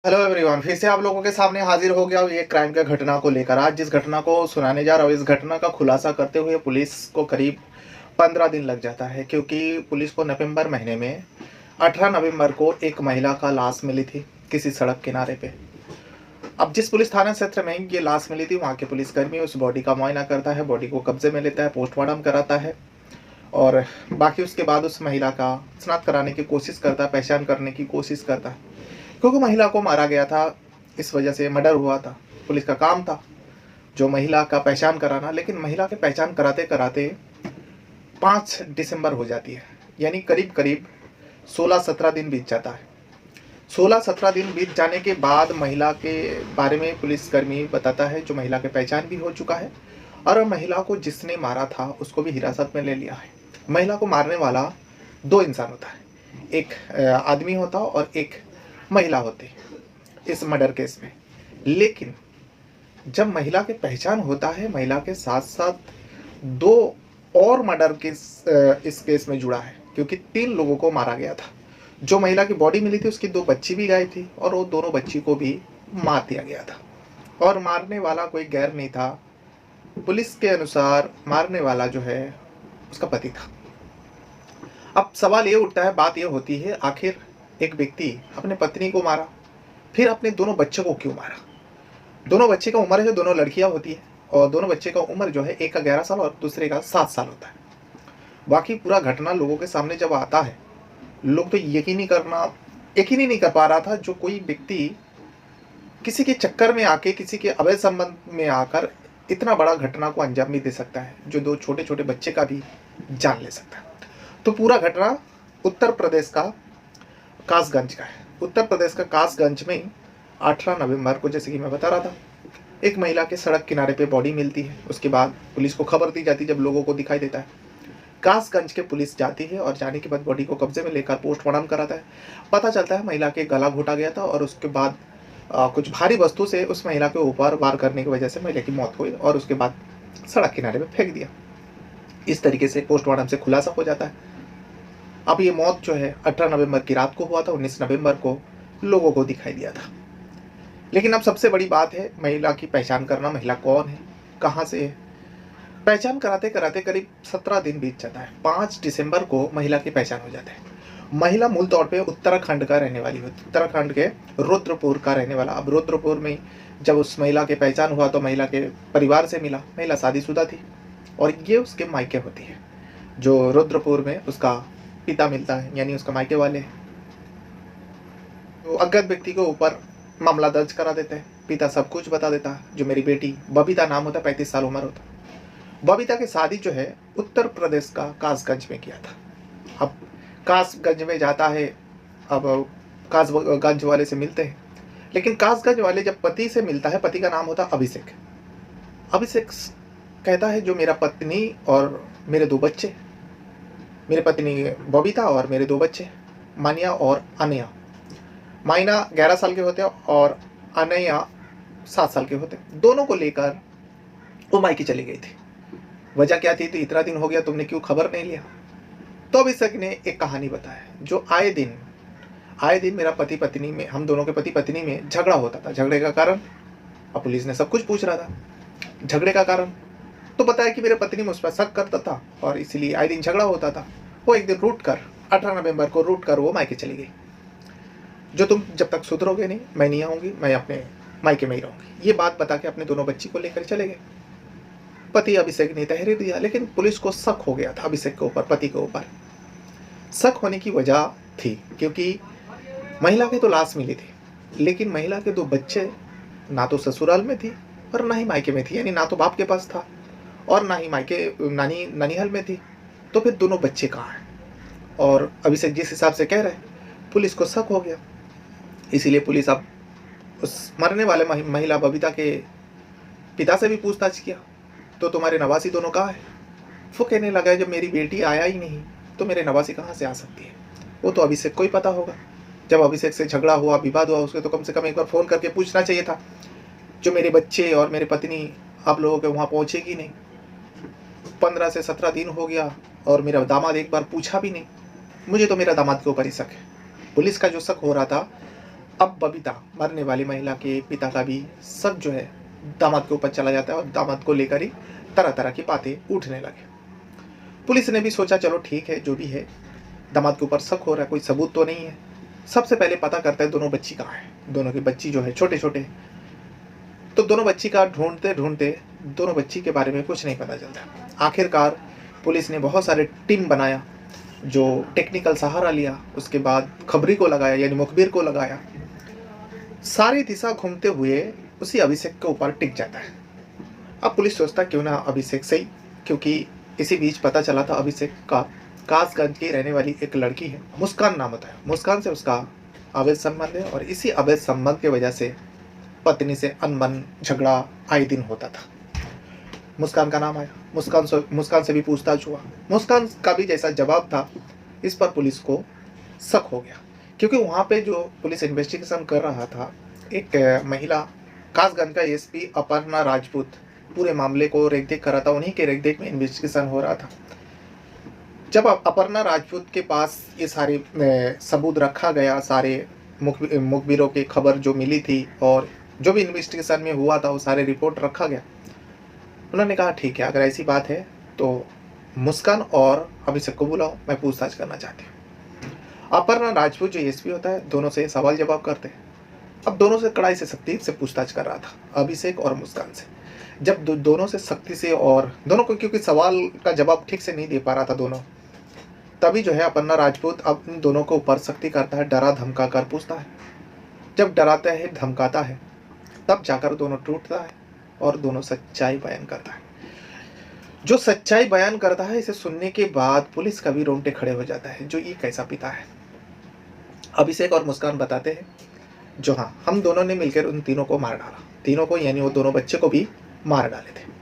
Hello everyone, फिर से आप लोगों के सामने हाजिर हो गया हूँ एक क्राइम का घटना को लेकर। आज जिस घटना को सुनाने जा रहा हूँ, इस घटना का खुलासा करते हुए पुलिस को करीब 15 दिन लग जाता है, क्योंकि पुलिस को नवंबर महीने में 18 नवंबर को एक महिला का लाश मिली थी किसी सड़क किनारे पे। अब जिस पुलिस थाना क्षेत्र में ये लाश मिली थी, वहाँ के पुलिसकर्मी उस बॉडी का मुआयना करता है, बॉडी को कब्जे में लेता है, पोस्टमार्टम कराता है और बाकी उसके बाद उस महिला का शनाख्त कराने की कोशिश करता है, पहचान करने की कोशिश करता है, क्योंकि महिला को मारा गया था, इस वजह से मर्डर हुआ था। पुलिस का काम था जो महिला का पहचान कराना, लेकिन महिला के पहचान कराते कराते 5 दिसंबर हो जाती है, यानी करीब करीब 16-17 दिन बीत जाता है। 16-17 दिन बीत जाने के बाद महिला के बारे में पुलिसकर्मी बताता है, जो महिला की पहचान भी हो चुका है और महिला को जिसने मारा था उसको भी हिरासत में ले लिया है। महिला को मारने वाला 2 इंसान होता है, एक आदमी होता और एक महिला होती इस मर्डर केस में। लेकिन जब महिला की पहचान होता है, महिला के साथ साथ 2 और मर्डर केस इस केस में जुड़ा है, क्योंकि 3 लोगों को मारा गया था। जो महिला की बॉडी मिली थी उसकी 2 बच्ची भी गायब थी और वो दोनों बच्ची को भी मार दिया गया था, और मारने वाला कोई गैर नहीं था। पुलिस के अनुसार मारने वाला जो है उसका पति था। अब सवाल ये उठता है, बात ये होती है, आखिर एक व्यक्ति अपने पत्नी को मारा, फिर अपने दोनों बच्चों को क्यों मारा? दोनों बच्चे का उम्र है, दोनों लड़कियां होती है, और दोनों बच्चे का उम्र जो है, एक का 11 साल और दूसरे का 7 साल होता है। बाकी पूरा घटना लोगों के सामने जब आता है, लोग तो यकीन ही नहीं कर पा रहा था, जो कोई व्यक्ति किसी के चक्कर में आके, किसी के अवैध संबंध में आकर इतना बड़ा घटना को अंजाम भी दे सकता है, जो 2 छोटे छोटे बच्चे का भी जान ले सकता है। तो पूरा घटना उत्तर प्रदेश का कासगंज का है। उत्तर प्रदेश का कासगंज में 18 नवंबर को, जैसे कि मैं बता रहा था, एक महिला के सड़क किनारे पे बॉडी मिलती है। उसके बाद पुलिस को खबर दी जाती है, जब लोगों को दिखाई देता है। कासगंज के पुलिस जाती है और जाने के बाद बॉडी को कब्जे में लेकर पोस्टमार्टम कराता है। पता चलता है महिला के गला घोटा गया था और उसके बाद कुछ भारी वस्तु से उस महिला के ऊपर वार करने की वजह से महिला की मौत हुई और उसके बाद सड़क किनारे में फेंक दिया। इस तरीके से पोस्टमार्टम से खुलासा हो जाता है। अब ये मौत जो है 18 नवंबर की रात को हुआ था, 19 नवंबर को लोगों को दिखाई दिया था। लेकिन अब सबसे बड़ी बात है महिला की पहचान करना। महिला कौन है, कहाँ से है? पहचान कराते कराते करीब 17 दिन बीत जाता है। 5 दिसंबर को महिला की पहचान हो जाता है। महिला मूल तौर पे उत्तराखंड का रहने वाली होती, उत्तराखंड के रुद्रपुर का रहने वाला। अब रुद्रपुर में जब उस महिला की पहचान हुआ तो महिला के परिवार से मिला। महिला शादीशुदा थी और ये उसके मायके होती है, जो रुद्रपुर में उसका पिता मिलता है, यानी उसका मायके वाले हैं। तो अज्ञात व्यक्ति के ऊपर मामला दर्ज करा देते हैं। पिता सब कुछ बता देता है। जो मेरी बेटी बबीता नाम होता, 35 साल उम्र होता। बबीता की शादी जो है उत्तर प्रदेश का कासगंज में किया था। अब कासगंज में जाता है, अब कासगंज वाले से मिलते हैं, लेकिन कासगंज वाले जब पति से मिलता है, पति का नाम होता अभिषेक। अभिषेक कहता है, जो मेरा पत्नी और मेरे 2 बच्चे, मेरी पत्नी बबीता और मेरे 2 बच्चे मानिया और अनया। माइना 11 साल के होते और अनया 7 साल के होते। दोनों को लेकर वो मायके चली गई थी। वजह क्या थी? तो इतना दिन हो गया, तुमने क्यों खबर नहीं लिया? तो अभिषेक ने एक कहानी बताया, जो आए दिन मेरा पति पत्नी में, हम दोनों के पति पत्नी में झगड़ा होता था। झगड़े का कारण, अब पुलिस ने सब कुछ पूछ रहा था। झगड़े का कारण तो बताया कि मेरे पत्नी मुझ पर शक करता था और इसलिए आए दिन झगड़ा होता था। वो एक दिन रूट कर, 18 नवंबर को रूट कर वो मायके चली गई। जो तुम जब तक सुधरोगे नहीं, मैं नहीं आऊँगी, मैं अपने मायके में ही रहूँगी। ये बात बता के अपने दोनों बच्ची को लेकर चले गए। पति अभिषेक ने तहरीर दिया, लेकिन पुलिस को शक हो गया था अभिषेक के ऊपर, पति के ऊपर। शक होने की वजह थी क्योंकि महिला की तो लाश मिली थी, लेकिन महिला के 2 बच्चे ना तो ससुराल में थी और ना ही मायके में थी, यानी ना तो बाप के पास था और ना ही मायके नानीहाल में थी। तो फिर दोनों बच्चे कहाँ हैं? और अभिषेक जिस हिसाब से कह रहे, पुलिस को शक हो गया। इसीलिए पुलिस अब उस मरने वाले महिला बबीता के पिता से भी पूछताछ किया, तो तुम्हारे नवासी दोनों कहाँ है? वो कहने लगा, जब मेरी बेटी आया ही नहीं तो मेरे नवासी कहाँ से आ सकती है? वो तो अभिषेक को ही पता होगा। जब अभिषेक से झगड़ा हुआ, विवाद हुआ, उसके तो कम से कम एक बार फ़ोन करके पूछना चाहिए था, जो मेरे बच्चे और मेरी पत्नी आप लोगों के वहाँ पहुँचेगी नहीं। 15 से 17 दिन हो गया और मेरा दामाद एक बार पूछा भी नहीं। मुझे तो मेरा दामाद के ऊपर ही शक है। पुलिस का जो शक हो रहा था, अब बबीता, मरने वाली महिला के पिता का भी शक जो है दामाद के ऊपर चला जाता है और दामाद को लेकर ही तरह तरह की बातें उठने लगे। पुलिस ने भी सोचा चलो ठीक है, जो भी है दामाद के ऊपर शक हो रहा है, कोई सबूत तो नहीं है। सबसे पहले पता करता है दोनों बच्ची कहाँ है। दोनों की बच्ची जो है छोटे छोटे, तो दोनों बच्ची का ढूंढते ढूंढते दोनों बच्ची के बारे में कुछ नहीं पता चलता। आखिरकार पुलिस ने बहुत सारे टीम बनाया, जो टेक्निकल सहारा लिया, उसके बाद खबरी को लगाया यानी मुखबिर को लगाया। सारी दिशा घूमते हुए उसी अभिषेक के ऊपर टिक जाता है। अब पुलिस सोचता क्यों ना अभिषेक सही, क्योंकि इसी बीच पता चला था अभिषेक का कासगंज की रहने वाली एक लड़की है, मुस्कान नाम होता है। मुस्कान से उसका अवैध संबंध है और इसी अवैध संबंध की वजह से पत्नी से अनबन झगड़ा आए दिन होता था। मुस्कान का नाम आया, मुस्कान से भी पूछताछ हुआ। मुस्कान का भी जैसा जवाब था, इस पर पुलिस को शक हो गया, क्योंकि वहाँ पे जो पुलिस इन्वेस्टिगेशन कर रहा था, एक महिला कासगंज का एसपी अपर्णा राजपूत पूरे मामले को रेख देख कर रहा था। उन्हीं के रेख देख में इन्वेस्टिगेशन हो रहा था। जब अपर्णा राजपूत के पास ये सारे सबूत रखा गया, सारे मुखबिरों की खबर जो मिली थी और जो भी इन्वेस्टिगेशन में हुआ था वो सारे रिपोर्ट रखा गया। उन्होंने कहा ठीक है, अगर ऐसी बात है तो मुस्कान और अभिषेक को बुलाओ, मैं पूछताछ करना चाहती हूँ। अपर्णा राजपूत जो एसपी होता है, दोनों से सवाल जवाब करते हैं। अब दोनों से कड़ाई से सख्ती से पूछताछ कर रहा था, अभिषेक और मुस्कान से। जब दोनों से सख्ती से, और दोनों को क्योंकि सवाल का जवाब ठीक से नहीं दे पा रहा था दोनों, तभी जो है अपर्णा राजपूत अब इन दोनों को ऊपर सख्ती करता है, डरा धमका कर पूछता है। जब डराता है, धमकाता है, तब जाकर दोनों टूटता है और दोनों सच्चाई बयान करता है। जो सच्चाई बयान करता है, इसे सुनने के बाद पुलिस का भी रोंगटे खड़े हो जाता है, जो ये कैसा पिता है। अभिषेक और मुस्कान बताते हैं, जो हाँ, हम दोनों ने मिलकर उन तीनों को मार डाला। तीनों को यानी वो दोनों बच्चे को भी मार डाले थे।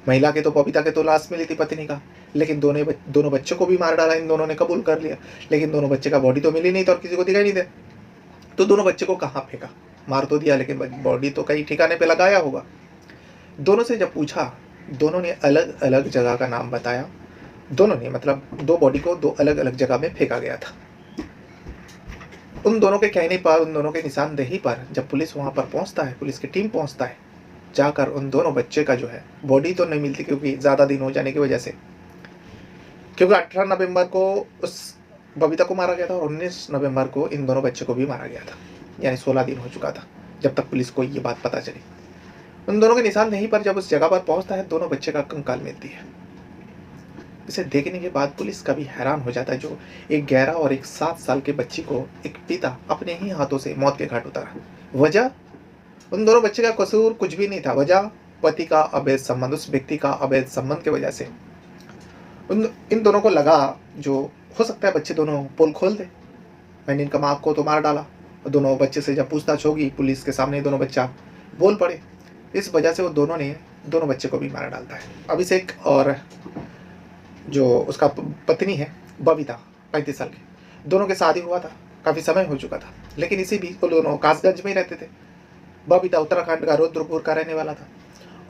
महिला के तो, बबीता के तो लाश मिली थी पत्नी का, लेकिन दोनों बच्चों को भी मार डाला इन दोनों ने, कबूल कर लिया। लेकिन दोनों बच्चे का बॉडी तो मिली नहीं था और किसी को दिखाई नहीं दे, तो दोनों बच्चे को कहाँ फेंका? मार तो दिया, लेकिन बॉडी तो कहीं ठिकाने पे लगाया होगा। दोनों से जब पूछा, दोनों ने अलग अलग जगह का नाम बताया। दोनों ने मतलब दो बॉडी को दो अलग अलग जगह में फेंका गया था। उन दोनों के कहने पर, उन दोनों के निशानदेही पर जब पुलिस वहां पर पहुंचता है, पुलिस की टीम पहुंचता है, जाकर उन दोनों बच्चे का जो है बॉडी तो नहीं मिलती, क्योंकि ज़्यादा दिन हो जाने की वजह से, क्योंकि 18 नवंबर को उस बबीता को मारा गया था और 19 नवंबर को इन दोनों बच्चे को भी मारा गया था, यानी 16 दिन हो चुका था जब तक पुलिस को ये बात पता चली। उन दोनों के निशानदेही पर जब उस जगह पर पहुंचता है, दोनों बच्चे का कंकाल मिलती है। इसे देखने के बाद पुलिस का भी हैरान हो जाता है, जो एक 11 और एक 7 साल के बच्ची को एक पिता अपने ही हाथों से मौत के घाट उतारा। वजह, उन दोनों बच्चे का कसूर कुछ भी नहीं था। वजह पति का अवैध संबंध, उस व्यक्ति का अवैध संबंध की वजह से इन दोनों को लगा, जो हो सकता है बच्चे दोनों पोल खोल दे, मैंने इनका माँ को तो मार डाला। और दोनों बच्चे से जब पूछताछ होगी पुलिस के सामने, दोनों बच्चा बोल पड़े। इस वजह से वो दोनों बच्चे को भी मार डालता है। अभिषेक और जो उसका पत्नी है बबीता, 35 साल की, दोनों के शादी हुआ था, काफ़ी समय हो चुका था, लेकिन इसी बीच वो दोनों कासगंज में ही रहते थे। बबीता उत्तराखंड का रुद्रपुर का रहने वाला था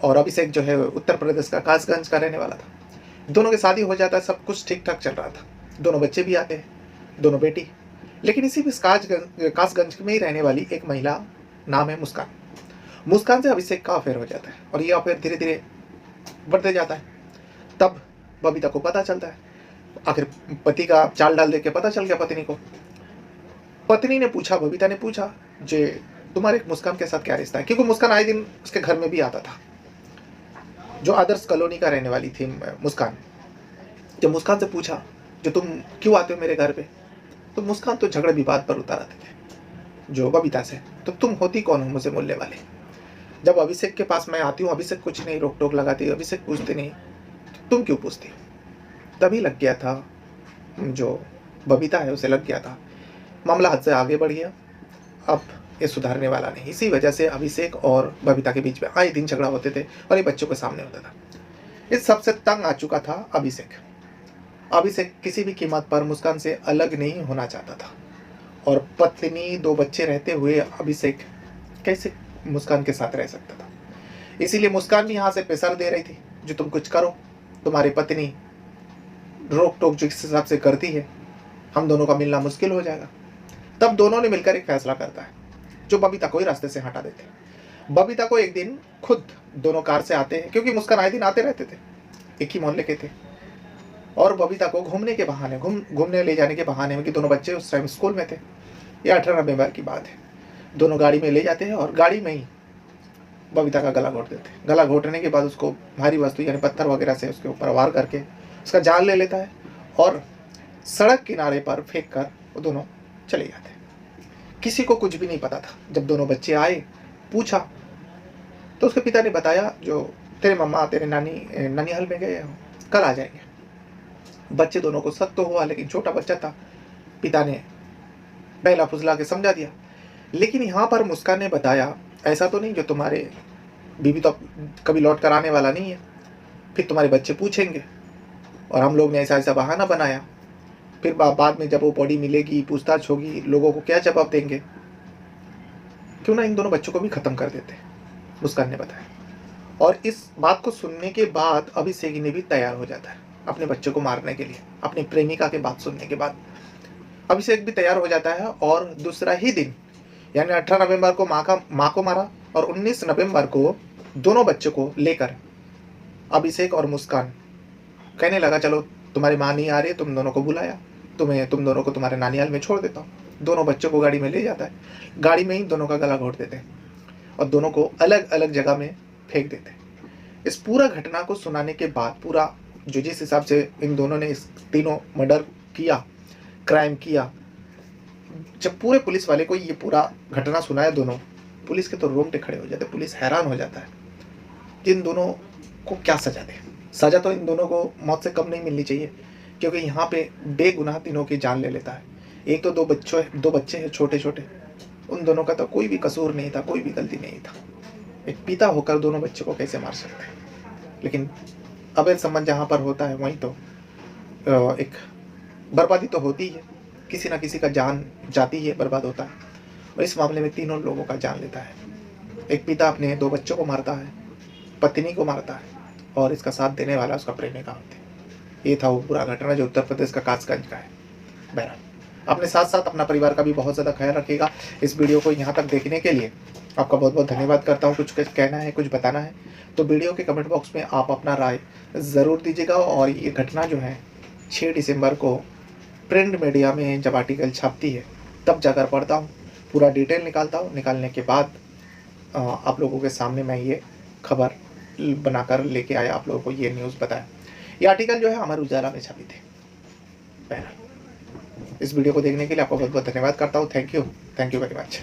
और अभिषेक जो है उत्तर प्रदेश का कासगंज का रहने वाला था। दोनों की शादी हो जाता है, सब कुछ ठीक ठाक चल रहा था, दोनों बच्चे भी आते हैं, दोनों बेटी। लेकिन इसी बीच कासगंज में ही रहने वाली एक महिला, नाम है मुस्कान। मुस्कान से अभिषेक का अफेयर हो जाता है और ये अफेयर धीरे धीरे बढ़ते जाता है। तब बबीता को पता चलता है, आखिर पति का चाल डाल दे के पता चल गया पत्नी को। पत्नी ने पूछा, बबीता ने पूछा, जे तुम्हारे मुस्कान के साथ क्या रिश्ता है? क्योंकि मुस्कान आए दिन उसके घर में भी आता था, जो आदर्श कॉलोनी का रहने वाली थी मुस्कान। जब मुस्कान से पूछा, जो तुम क्यों आते हो मेरे घर पे, तो मुस्कान तो झगड़े विवाद पर उतर आते थे जो बबीता से, तो तुम होती कौन हो मुझे बोलने वाले? जब अभिषेक के पास मैं आती हूँ, अभिषेक कुछ नहीं रोक टोक लगाती, अभिषेक पूछते नहीं, तुम क्यों पूछती? तभी लग गया था, जो बबीता है उसे लग गया था मामला हद से आगे बढ़ गया, अब ये सुधारने वाला नहीं। इसी वजह से अभिषेक और बबीता के बीच में आए दिन झगड़ा होते थे और ये बच्चों के सामने होता था। इस सबसे तंग आ चुका था अभिषेक। अभिषेक किसी भी कीमत पर मुस्कान से अलग नहीं होना चाहता था, और पत्नी, दो बच्चे रहते हुए अभिषेक कैसे मुस्कान के साथ रह सकता था? इसीलिए मुस्कान भी यहाँ से प्रेशर दे रही थी, जो तुम कुछ करो, तुम्हारी पत्नी रोक टोक जिस हिसाब से करती है, हम दोनों का मिलना मुश्किल हो जाएगा। तब दोनों ने मिलकर एक फैसला करता है, जो बबीता को ही रास्ते से हटा देते। बबीता को एक दिन खुद दोनों कार से आते हैं, क्योंकि मुस्कान आए दिन आते रहते थे, एक ही मोहल्ले के थे, और बबीता को घूमने के बहाने घूमने ले जाने के बहाने में, कि दोनों बच्चे उस टाइम स्कूल में थे, ये 18 नवंबर की बात है, दोनों गाड़ी में ले जाते हैं और गाड़ी में ही बबीता का गला घोट देते हैं। गला घोटने के बाद उसको भारी वस्तु यानी पत्थर वगैरह से उसके ऊपर वार करके उसका जान ले लेता है और सड़क किनारे पर फेंक कर वो दोनों चले जाते हैं। किसी को कुछ भी नहीं पता था। जब दोनों बच्चे आए, पूछा, तो उसके पिता ने बताया, जो तेरे मम्मा तेरे नानी हाल में गए हो, कल आ जाएंगे। बच्चे दोनों को शक तो हुआ, लेकिन छोटा बच्चा था, पिता ने बहला फुसला के समझा दिया। लेकिन यहाँ पर मुस्कान ने बताया, ऐसा तो नहीं जो तुम्हारे बीवी तो कभी लौट कर आने वाला नहीं है, फिर तुम्हारे बच्चे पूछेंगे और हम लोग ने ऐसा ऐसा बहाना बनाया, फिर बाद में जब वो बॉडी मिलेगी, पूछताछ होगी, लोगों को क्या जवाब देंगे, क्यों ना इन दोनों बच्चों को भी खत्म कर देते, मुस्कान ने बताया। और इस बात को सुनने के बाद अभिषेक ने भी तैयार हो जाता है अपने बच्चों को मारने के लिए। अपनी प्रेमिका की बात सुनने के बाद अभिषेक भी तैयार हो जाता है और दूसरा ही दिन यानी 18 नवंबर को माँ को मारा और 19 नवंबर को दोनों बच्चों को लेकर अभिषेक और मुस्कान कहने लगा, चलो तुम्हारी माँ नहीं आ रही है, तुम दोनों को बुलाया, तुम दोनों को तुम्हारे नानियाल में छोड़ देता हूँ। दोनों बच्चों को गाड़ी में ले जाता है, गाड़ी में ही दोनों का गला घोट देते हैं और दोनों को अलग अलग जगह में फेंक देते हैं। इस पूरा घटना को सुनाने के बाद, पूरा जो जिस हिसाब से इन दोनों ने इस तीनों मर्डर किया, क्राइम किया, जब पूरे पुलिस वाले को ये पूरा घटना सुनाया, दोनों पुलिस के तो रोंगटे खड़े हो जाते। पुलिस हैरान हो जाता है कि इन दोनों को क्या सजा दे। सजा तो इन दोनों को मौत से कम नहीं मिलनी चाहिए, क्योंकि यहाँ पे बेगुनाह तीनों की जान ले लेता है। एक तो दो बच्चे हैं छोटे छोटे, उन दोनों का तो कोई भी कसूर नहीं था, कोई भी गलती नहीं था। एक पिता होकर दोनों बच्चों को कैसे मार सकते हैं। लेकिन अवैध संबंध जहाँ पर होता है वहीं तो एक बर्बादी तो होती है, किसी ना किसी का जान जाती है, बर्बाद होता है। और इस मामले में तीनों लोगों का जान लेता है। एक पिता अपने 2 बच्चों को मारता है, पत्नी को मारता है, और इसका साथ देने वाला उसका प्रेमिका होती है। ये था वो पूरा घटना जो उत्तर प्रदेश का कासगंज का है। बहरहाल, अपने साथ साथ अपना परिवार का भी बहुत ज़्यादा ख्याल रखिएगा। इस वीडियो को यहाँ तक देखने के लिए आपका बहुत बहुत धन्यवाद करता हूँ। कुछ कहना है, कुछ बताना है तो वीडियो के कमेंट बॉक्स में आप अपना राय ज़रूर दीजिएगा। और ये घटना जो है 6 दिसंबर को प्रिंट मीडिया में जब आर्टिकल छपती है तब जाकर पढ़ता हूँ, पूरा डिटेल निकालता हूँ। निकालने के बाद आप लोगों के सामने मैं ये खबर बनाकर लेके आया, आप लोगों को ये न्यूज़ बताया। ये आर्टिकल जो है अमर उजाला में छपी थी। बहरहाल, इस वीडियो को देखने के लिए आपका बहुत बहुत धन्यवाद करता हूँ। Thank you very much.